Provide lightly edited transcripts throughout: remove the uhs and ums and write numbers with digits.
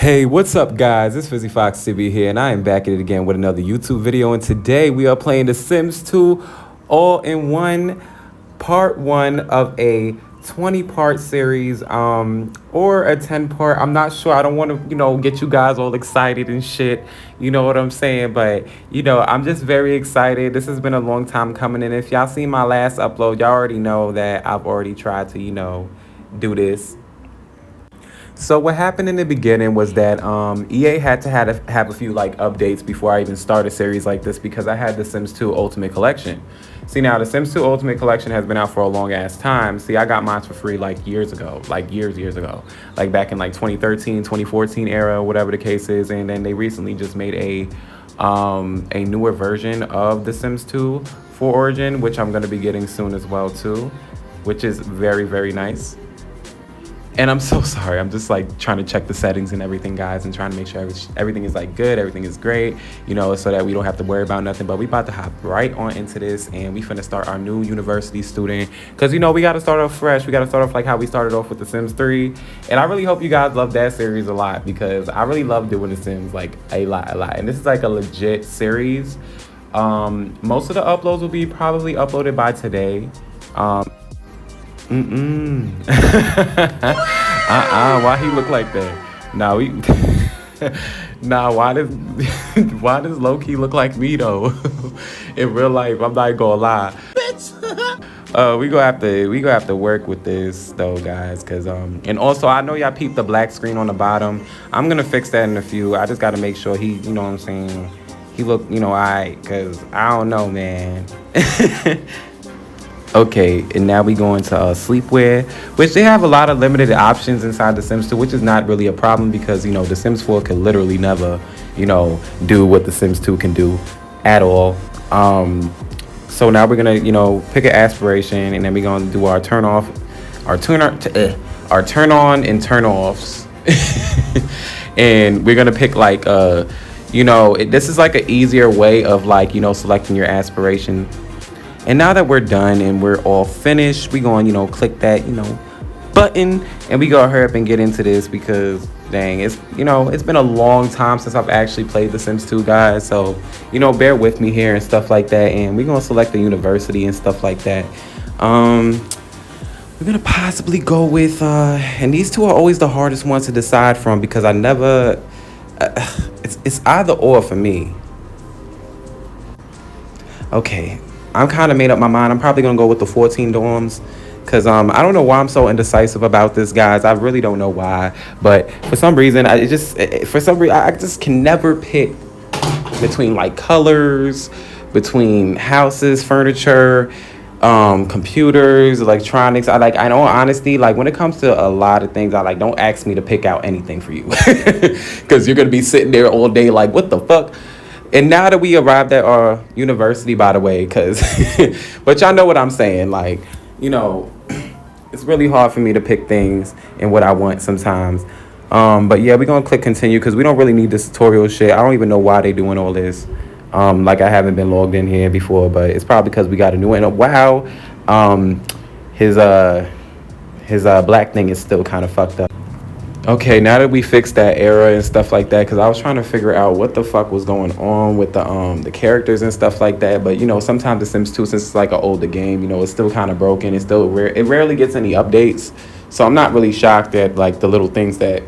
Hey, what's up, guys? It's Fizzy Fox CB here, and I am back at it again with another YouTube video. And today we are playing The Sims 2 all in one, part one of a 20-part series, or a 10-part. I'm not sure. I don't want to, get you guys all excited and shit. You know what I'm saying? But, I'm just very excited. This has been a long time coming. And if y'all seen my last upload, y'all already know that I've already tried to, do this. So what happened in the beginning was that EA had to have a few like updates before I even start a series like this, because I had the Sims 2 Ultimate Collection. See, now the Sims 2 Ultimate Collection has been out for a long ass time. See, I got mine for free like years ago, like years ago, like back in like 2013, 2014 era, whatever the case is. And then they recently just made a newer version of the Sims 2 for Origin, which I'm going to be getting soon as well too, which is very, very nice. And I'm so sorry. I'm just like trying to check the settings and everything, guys, and trying to make sure everything is like good, everything is great, so that we don't have to worry about nothing. But we about to hop right on into this, and we finna start our new university student, because we got to start off fresh. We got to start off like how we started off with The Sims 3. And I really hope you guys love that series a lot, because I really love doing The Sims like a lot. And this is like a legit series. Most of the uploads will be probably uploaded by today. Why he look like that? Nah, why does Loki look like me though? In real life, I'm not gonna lie. We gonna have to work with this though, guys, cause and also I know y'all peeped the black screen on the bottom. I'm gonna fix that in a few. I just gotta make sure he, you know what I'm saying, he look, alright, cause I don't know, man. Okay, and now we go into sleepwear, which they have a lot of limited options inside The Sims 2, which is not really a problem, because, The Sims 4 can literally never, do what The Sims 2 can do at all. So now we're going to, pick an aspiration, and then we're going to do our turn off, our turn on and turn offs. And we're going to pick like, this is like an easier way of like, selecting your aspiration. And now that we're done and we're all finished, we going, click that, button, and we go hurry up and get into this, because dang, it's been a long time since I've actually played The Sims 2, guys. So, bear with me here and stuff like that. And we're gonna select the university and stuff like that. We're gonna possibly go with, and these two are always the hardest ones to decide from, because I never, it's either or for me. Okay. I'm kind of made up my mind. I'm probably going to go with the 14 dorms, because I don't know why I'm so indecisive about this, guys. I really don't know why. But for some reason, I just can never pick between like colors, between houses, furniture, computers, electronics. I know, honestly, like when it comes to a lot of things, don't ask me to pick out anything for you, because you're going to be sitting there all day like, what the fuck? And now that we arrived at our university, by the way, but y'all know what I'm saying. Like, it's really hard for me to pick things and what I want sometimes. But yeah, we're going to click continue, because we don't really need this tutorial shit. I don't even know why they doing all this. Like I haven't been logged in here before, but it's probably because we got a new one. Wow. His black thing is still kind of fucked up. Okay, now that we fixed that error and stuff like that, because I was trying to figure out what the fuck was going on with the characters and stuff like that. But sometimes The Sims 2, since it's like an older game, it's still kind of broken. It's still it rarely gets any updates, so I'm not really shocked at like the little things that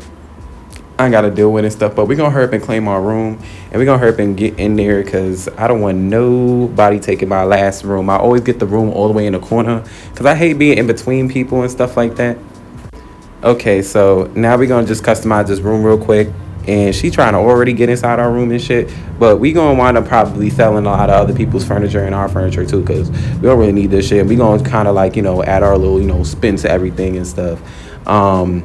I gotta deal with and stuff. But we're gonna hurry up and claim our room, and we're gonna hurry up and get in there, because I don't want nobody taking my last room. I always get the room all the way in the corner, because I hate being in between people and stuff like that. Okay, so now we're gonna just customize this room real quick, and she trying to already get inside our room and shit, but we gonna wind up probably selling a lot of other people's furniture and our furniture too, because we don't really need this shit. We gonna kind of like add our little spin to everything and stuff. In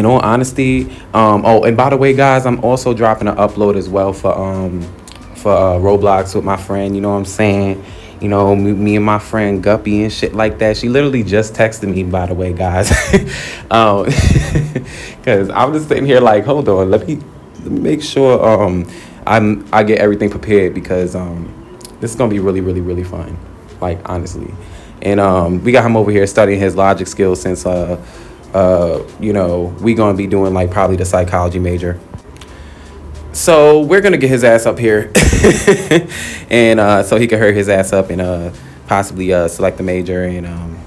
all honesty, oh, and by the way, guys, I'm also dropping an upload as well for Roblox with my friend. You know what I'm saying? Me and my friend Guppy and shit like that. She literally just texted me, by the way, guys. Because I'm just sitting here like, hold on, let me make sure I get everything prepared, because this is gonna be really, really, really fun, like honestly. And we got him over here studying his logic skills since we gonna be doing like probably the psychology major. So we're gonna get his ass up here, and so he can hurry his ass up and possibly select the major and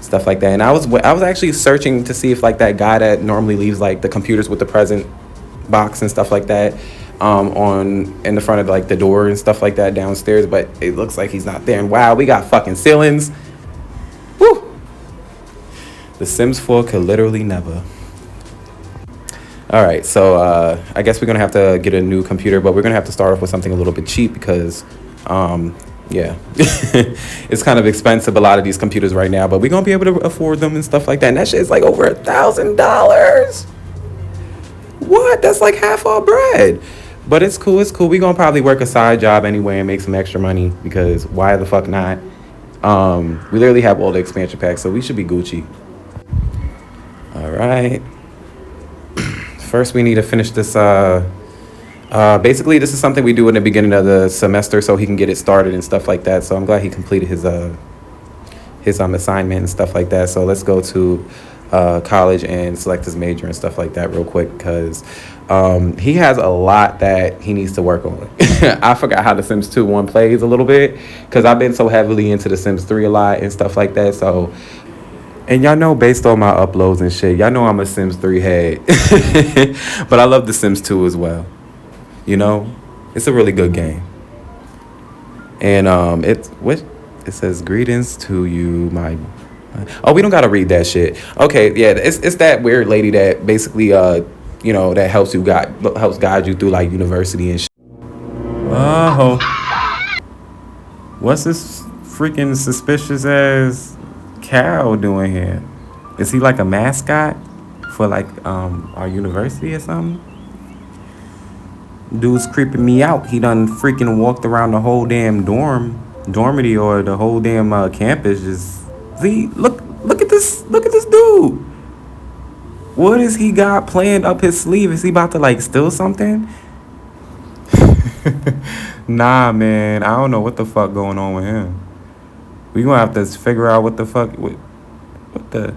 stuff like that. And I was actually searching to see if like that guy that normally leaves like the computers with the present box and stuff like that on in the front of like the door and stuff like that downstairs, but it looks like he's not there. And wow, we got fucking ceilings. Woo! The Sims 4 could literally never. All right, so I guess we're gonna have to get a new computer, but we're gonna have to start off with something a little bit cheap because, yeah, it's kind of expensive. A lot of these computers right now, but we're gonna be able to afford them and stuff like that. And that shit is like over $1,000. What? That's like half our bread. But it's cool. It's cool. We're gonna probably work a side job anyway and make some extra money because why the fuck not? We literally have all the expansion packs, so we should be Gucci. All right. First, we need to finish this. Basically, this is something we do in the beginning of the semester so he can get it started and stuff like that. So I'm glad he completed his assignment and stuff like that. So let's go to college and select his major and stuff like that real quick because he has a lot that he needs to work on. I forgot how the Sims 2 one plays a little bit because I've been so heavily into the Sims 3 a lot and stuff like that. So. And y'all know, based on my uploads and shit, y'all know I'm a Sims 3 head. But I love the Sims 2 as well. You know? It's a really good game. And it says greetings to you, my oh, we don't gotta read that shit. Okay, yeah, it's that weird lady that basically that helps guide you through like university and shit. Oh. What's this freaking suspicious ass cow doing here? Is he like a mascot for like our university or something? Dude's creeping me out. He done freaking walked around the whole damn dormitory or the whole damn campus. Just see, look at this dude. What has he got planned up his sleeve? Is he about to like steal something? Nah, man, I don't know what the fuck going on with him. We gonna have to figure out what the fuck, what the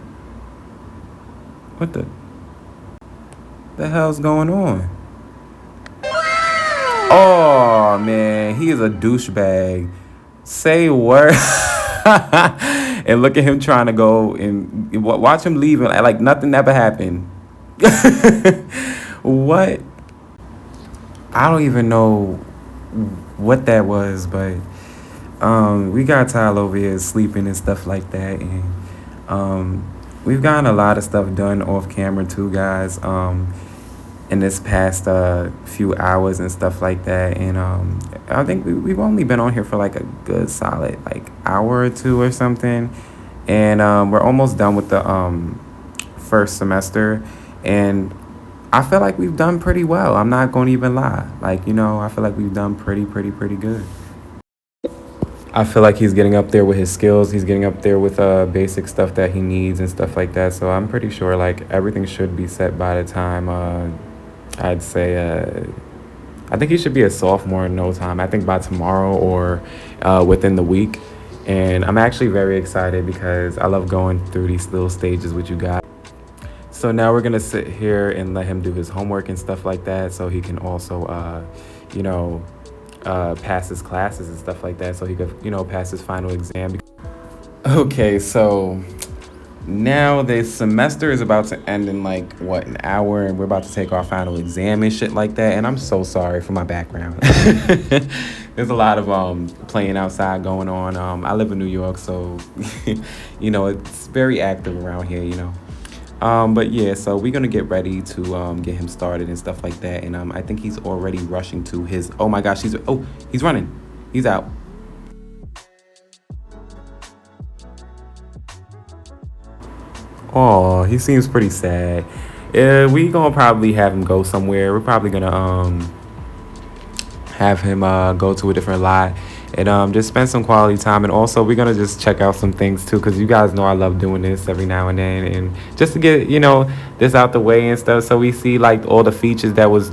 hell's going on? Oh man, he is a douchebag. Say word. And look at him trying to go and watch him leave like nothing ever happened. What? I don't even know what that was, but we got Tyler over here sleeping and stuff like that, and we've gotten a lot of stuff done off camera too, guys, in this past few hours and stuff like that. And I think we've only been on here for like a good solid like hour or two or something, and we're almost done with the first semester, and I feel like we've done pretty well. I'm not going to even lie. Like, I feel like we've done pretty good. I feel like he's getting up there with his skills. He's getting up there with basic stuff that he needs and stuff like that. So I'm pretty sure like everything should be set by the time I'd say I think he should be a sophomore in no time. I think by tomorrow or within the week. And I'm actually very excited because I love going through these little stages with you guys. So now we're gonna sit here and let him do his homework and stuff like that, so he can also, pass his classes and stuff like that, so he could, pass his final exam. Okay, so now the semester is about to end in like an hour, and we're about to take our final exam and shit like that. And I'm so sorry for my background. There's a lot of playing outside going on. I live in New York, so it's very active around here, But yeah, so we're gonna get ready to get him started and stuff like that. And I think he's already rushing to his. Oh my gosh, he's running. He's out. Oh, he seems pretty sad. We gonna probably have him go somewhere. We're probably gonna have him go to a different lot and just spend some quality time. And also we're gonna just check out some things too, because you guys know I love doing this every now and then, and just to get this out the way and stuff, so we see like all the features that was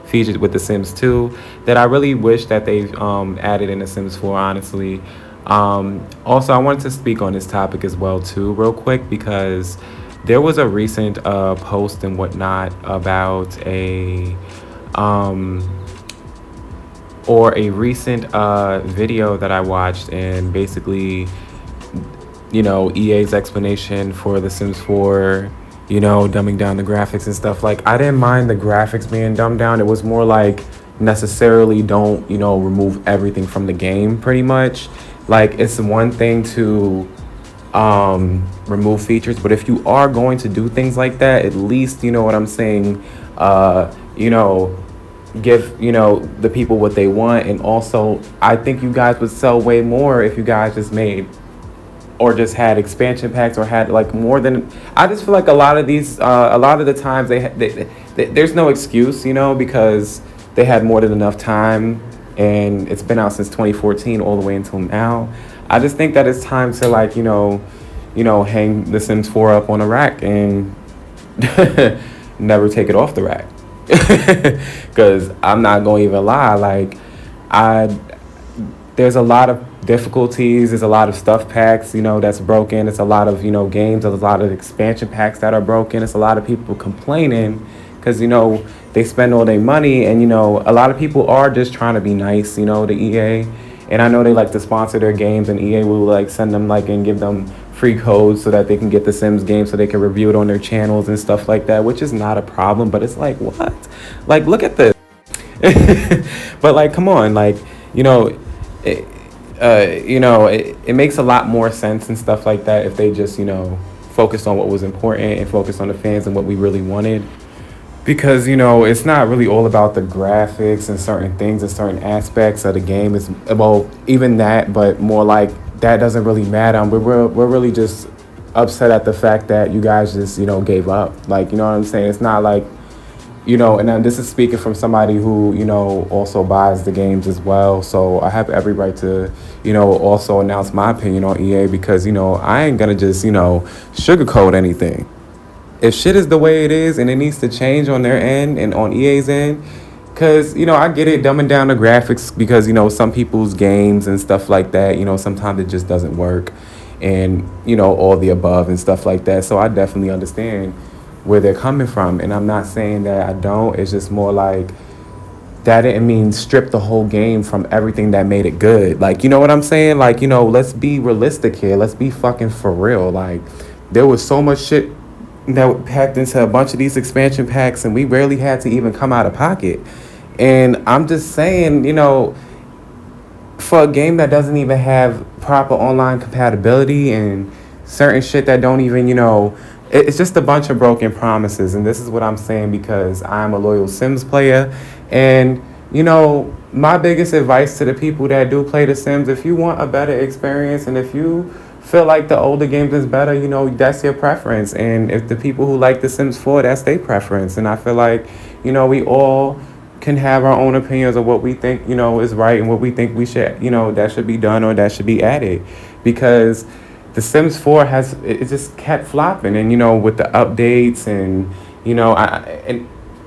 featured with the Sims 2 that I really wish that they've added in the Sims 4, honestly. Also, I wanted to speak on this topic as well too real quick, because there was a recent post and whatnot about um, a recent video that I watched, and basically, EA's explanation for The Sims 4, dumbing down the graphics and stuff. Like, I didn't mind the graphics being dumbed down. It was more like necessarily don't, remove everything from the game pretty much. Like, it's one thing to remove features, but if you are going to do things like that, at least, you know what I'm saying, you know, give, the people what they want. And also, I think you guys would sell way more if you guys just made or just had expansion packs or had like more than. I just feel like a lot of the times there's no excuse, because they had more than enough time, and it's been out since 2014 all the way until now. I just think that it's time to, like, hang The Sims 4 up on a rack and never take it off the rack. Because I'm not going to even lie, like, I there's a lot of difficulties, there's a lot of stuff packs, that's broken. It's a lot of, games, there's a lot of expansion packs that are broken. It's a lot of people complaining because, they spend all their money, and, a lot of people are just trying to be nice, to EA. And I know they like to sponsor their games, and EA will like send them like and give them free codes so that they can get the Sims game so they can review it on their channels and stuff like that, which is not a problem. But it's like, what? Like, look at this. But like, come on, like, it, it makes a lot more sense and stuff like that if they just, focused on what was important and focused on the fans and what we really wanted. Because, it's not really all about the graphics and certain things and certain aspects of the game. It's, well, even that, but more like that doesn't really matter. We're really just upset at the fact that you guys just, gave up. Like, you know what I'm saying? It's not like, and then this is speaking from somebody who, also buys the games as well. So I have every right to, also announce my opinion on EA because, I ain't going to just, sugarcoat anything. If shit is the way it is and it needs to change on their end and on EA's end, because, I get it, dumbing down the graphics because, some people's games and stuff like that, sometimes it just doesn't work and, all the above and stuff like that. So I definitely understand where they're coming from. And I'm not saying that I don't. It's just more like that didn't mean strip the whole game from everything that made it good. Like, you know what I'm saying? Like, let's be realistic here. Let's be fucking for real. Like, there was so much shit that packed into a bunch of these expansion packs, and we rarely had to even come out of pocket. And I'm just saying, for a game that doesn't even have proper online compatibility and certain shit that don't even, it's just a bunch of broken promises. And this is what I'm saying because I'm a loyal Sims player. And, my biggest advice to the people that do play The Sims, if you want a better experience and if you feel like the older games is better, that's your preference. And if the people who like The Sims 4, that's their preference. And I feel like, we all can have our own opinions of what we think, is right and what we think we should, that should be done or that should be added. Because The Sims 4 it just kept flopping. And, with the updates and,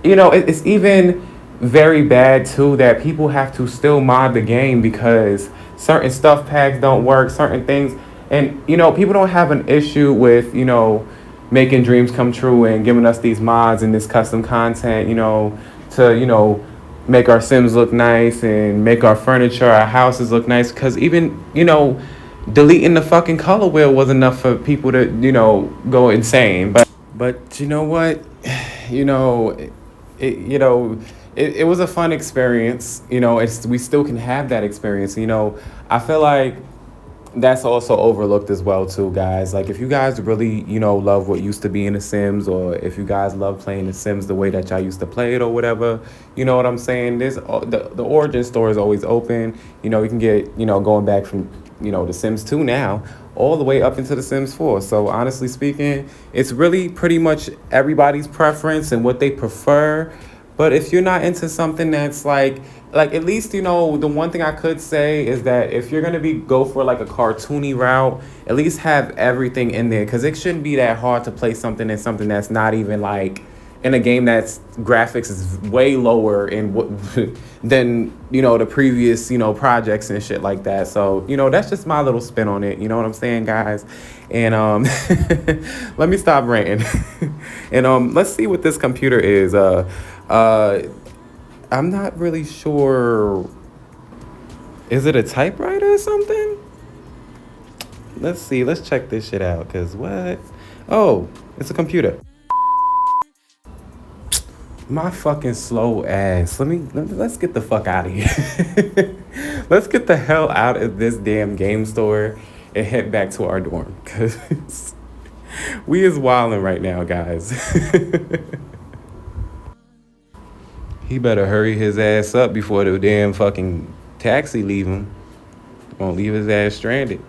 it's even very bad too that people have to still mod the game because certain stuff packs don't work, certain things. And, people don't have an issue with, making dreams come true and giving us these mods and this custom content, to, make our Sims look nice and make our furniture, our houses look nice. Because even, deleting the fucking color wheel was enough for people to, go insane. But you know what? It was a fun experience. We still can have that experience. I feel like that's also overlooked as well too, guys. Like, if you guys really, love what used to be in The Sims, or if you guys love playing The Sims the way that y'all used to play it or whatever, you know what I'm saying? There's the origin story is always open. You can get, going back from, The Sims 2 now all the way up into The Sims 4. So honestly speaking, it's really pretty much everybody's preference and what they prefer. But if you're not into something that's like at least, the one thing I could say is that if you're going to go for like a cartoony route, at least have everything in there. Because it shouldn't be that hard to play something that's not even like in a game that's graphics is way lower in what than the previous projects and shit like that. So that's just my little spin on it. You know what I'm saying, guys? And let me stop ranting. And let's see what this computer is. I'm not really sure. Is it a typewriter or something? Let's see. Let's check this shit out. Cause what? Oh, it's a computer. My fucking slow ass. Let's get the fuck out of here. Let's get the hell out of this damn game store and head back to our dorm. Cause we is wilding right now, guys. He better hurry his ass up before the damn fucking taxi leave him. Won't leave his ass stranded.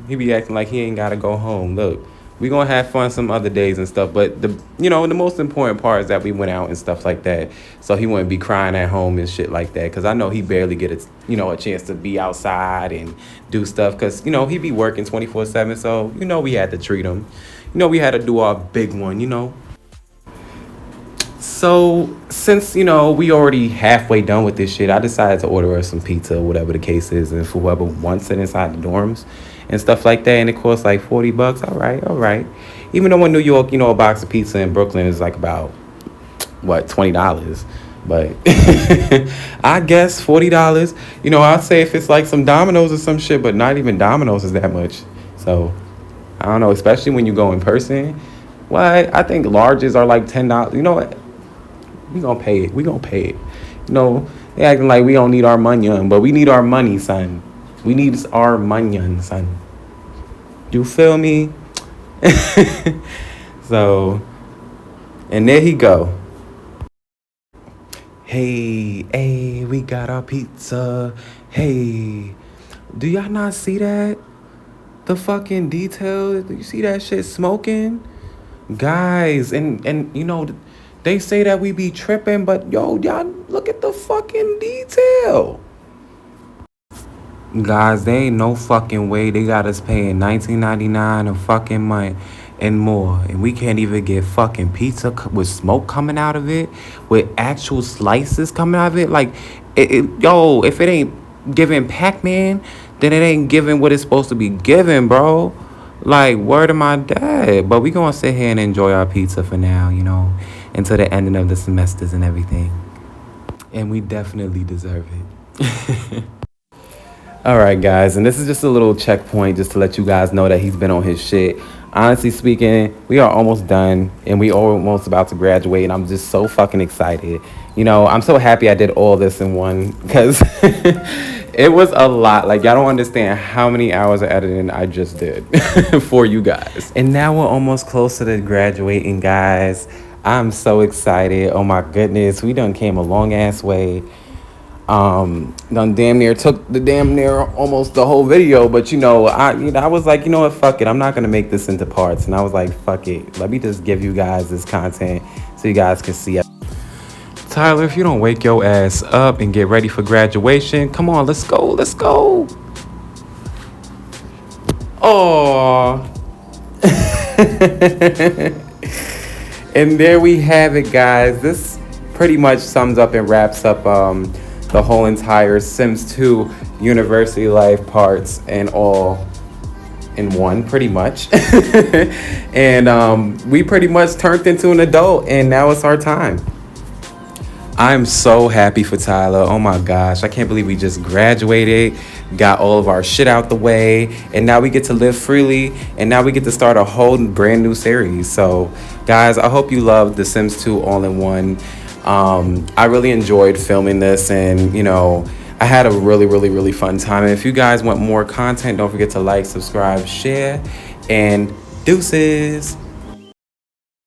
He be acting like he ain't gotta go home. Look, we gonna have fun some other days and stuff, but the most important part is that we went out and stuff like that, so he wouldn't be crying at home and shit like that. Cause I know he barely get a chance to be outside and do stuff. Cause he be working 24/7, so we had to treat him. We had to do our big one. So since we already halfway done with this shit, I decided to order us some pizza, whatever the case is, and for whoever wants it inside the dorms and stuff like that, and it costs like $40. All right. Even though in New York, a box of pizza in Brooklyn is like about $20, but I guess $40. I'd say if it's like some Domino's or some shit, but not even Domino's is that much. So I don't know, especially when you go in person. What? I think larges are like $10. You know what? We gonna pay it. They acting like we don't need our money, but we need our money, son. We need our money, son. You feel me? So, and there he go. Hey, we got our pizza. Hey, do y'all not see that? The fucking detail. Do you see that shit smoking? Guys, and they say that we be tripping, but y'all look at the fucking detail. Guys, there ain't no fucking way they got us paying $19.99 a fucking month and more, and we can't even get fucking pizza with smoke coming out of it, with actual slices coming out of it. Like, if it ain't giving Pac-Man, then it ain't giving what it's supposed to be giving, bro. Like, word to my dad. But we gonna sit here and enjoy our pizza for now, until the ending of the semesters and everything. And we definitely deserve it. All right, guys, and this is just a little checkpoint just to let you guys know that he's been on his shit. Honestly speaking, we are almost done, and we almost about to graduate, and I'm just so fucking excited. I'm so happy I did all this in one, because it was a lot. Like, y'all don't understand how many hours of editing I just did for you guys. And now we're almost close to the graduating, guys. I'm so excited. Oh my goodness, we done came a long ass way. Done damn near took almost the whole video, but I was like, what, fuck it, I'm not gonna make this into parts, and I was like, fuck it, let me just give you guys this content so you guys can see it. Tyler, if you don't wake your ass up and get ready for graduation, come on, let's go. Oh. And there we have it, guys. This pretty much sums up and wraps up the whole entire Sims 2 university life parts and all in one, pretty much. And we pretty much turned into an adult, and now it's our time. I'm so happy for Tyler. Oh my gosh, I can't believe we just graduated, got all of our shit out the way, and now we get to live freely, and now we get to start a whole brand new series. So guys, I hope you loved The Sims 2 All-in-One. I really enjoyed filming this, and I had a really, really, really fun time. And if you guys want more content, don't forget to like, subscribe, share, and deuces.